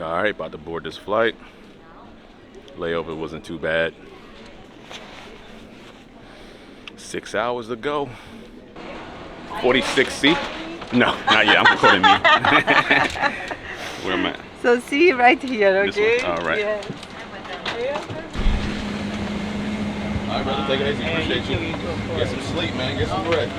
All right, about to board this flight. Layover wasn't too bad. 6 hours to go. 46C? No, not yet. I'm recording me. Where am I? So see right here, okay? This one? All right. Yes. All right, brother. Take it easy. Appreciate you. Get some sleep, man. Get some rest.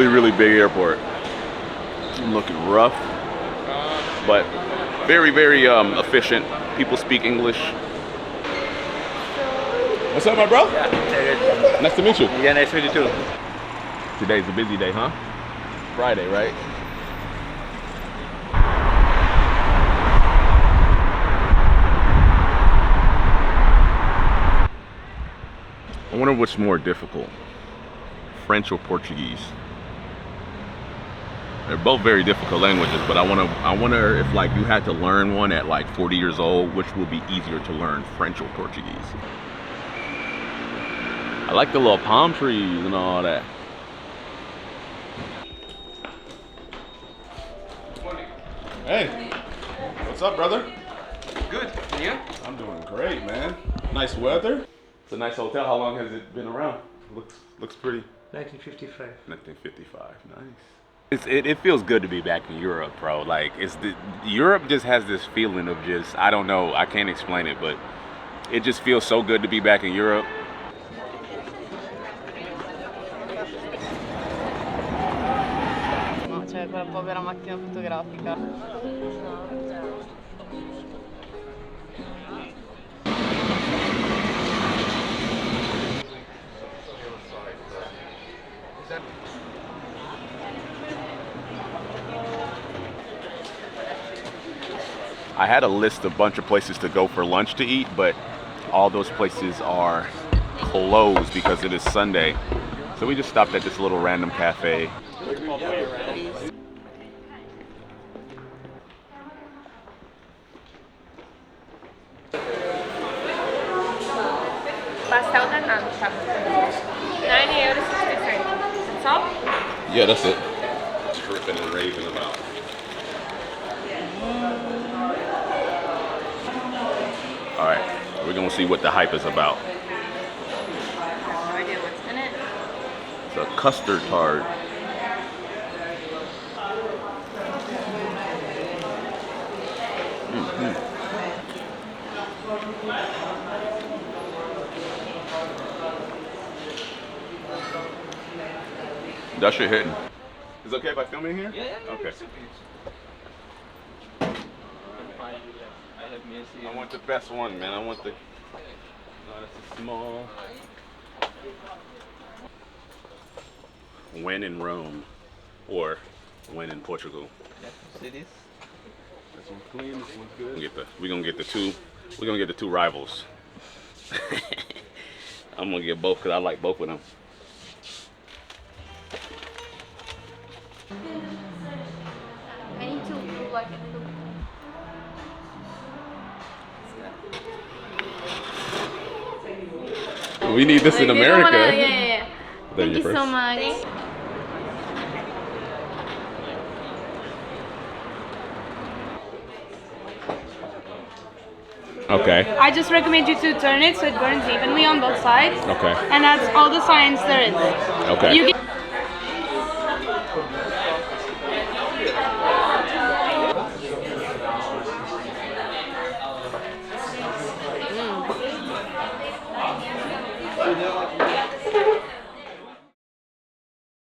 Really big airport. Looking rough, but very efficient. People speak English. What's up, my bro? Yeah. Nice to meet you. Yeah, nice to meet you too. Today's a busy day, huh? Friday, right? I wonder what's more difficult, French or Portuguese? They're both very difficult languages, but I wonder if like you had to learn one at like 40 years old, which would be easier to learn, French or Portuguese? I like the little palm trees and all that. Hey, what's up, brother? Good. And you? I'm doing great, man. Nice weather. It's a nice hotel. How long has it been around? Looks pretty. 1955. 1955. Nice. It feels good to be back in Europe, bro. Like Europe just has this feeling of just, I don't know, I can't explain it, but it just feels so good to be back in Europe. No, c'è quella povera macchina fotografica. I had a list of a bunch of places to go for lunch to eat, but all those places are closed because it is Sunday. So we just stopped at this little random cafe. Pastel da nata. €9.60. That's all? Yeah, that's it. Tripping and raving about. All right, we're gonna see what the hype is about. I have no idea what's in it. It's a custard tart. That shit hitting. Is it okay if I film in here? Yeah. Okay. I want the best one, man. I want the. No, that's a small. When in Rome, or when in Portugal. See this? This one's clean. This one's good. We're gonna get the two. We're gonna get the two rivals. I'm gonna get both because I like both of them. I need to do like a little. We need this in America. Yeah. Thank you so much. Okay. I just recommend you to turn it so it burns evenly on both sides. Okay. And that's all the science there is. Okay. You get